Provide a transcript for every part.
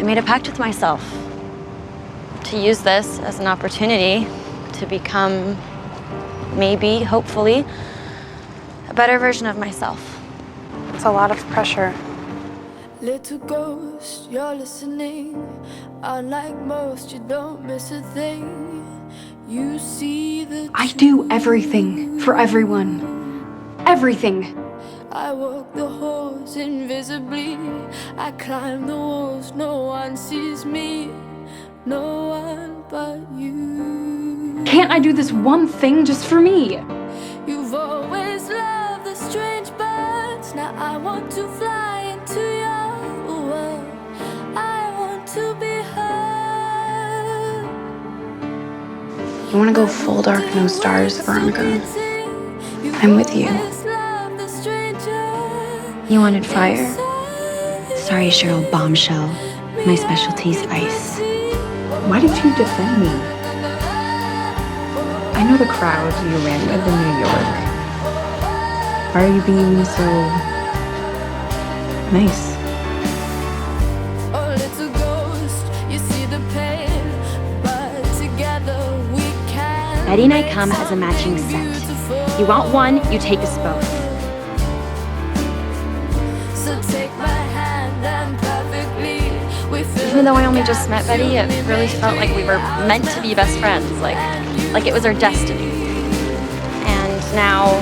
I made a pact with myself to use this as an opportunity to become, maybe, hopefully, a better version of myself. It's a lot of pressure. Little ghost, you're listening. Unlike most, you don't miss a thing. You see the I do everything for everyone. Everything. I walk the halls invisibly. I climb the walls, no one sees me. No one but you. Can't I do this one thing just for me? You've always loved the strange birds. Now I want to fly into your world. I want to be heard. You want to go full dark, no stars, Veronica? I'm with you. You wanted fire? Sorry, Cheryl, bombshell. My specialty's ice. Why did you defend me? I know the crowd you ran with in New York. Why are you being so nice? Oh, little ghost, you see the pain, but together we can. Betty and I come as a matching set. You want one, you take us both. So take my hand and perfectly we feel. Even though I only just met Betty, it really felt like we were meant to be best friends, like it was our destiny. And now,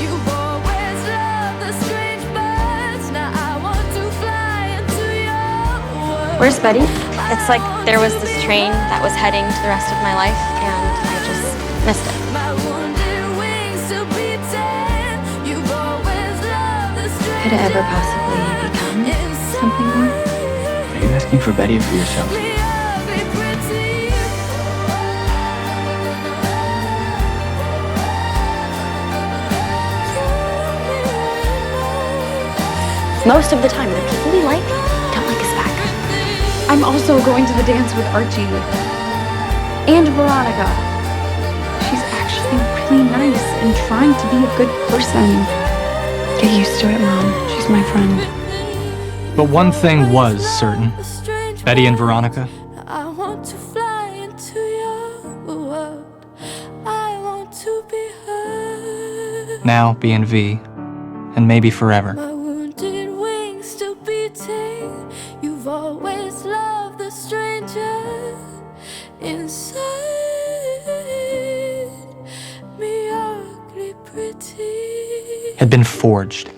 You've always loved the strange birds. Now I want to fly into your world. where's Betty? It's like there was this train that was heading to the rest of my life, and I just missed it. My wounded wings still beating. You've always loved the strange Could it ever possibly become something more? Are you asking for Betty or for yourself? Most of the time, the people we like don't like us back. I'm also going to the dance with Archie. And Veronica. She's actually really nice and trying to be a good person. Get used to it, Mom. She's my friend. But one thing was certain. Betty and Veronica, I want to fly into your world. I want to be heard. now B and V, and maybe forever. My wounded wings still beating. You've always loved the stranger inside me, ugly pretty. Had been forged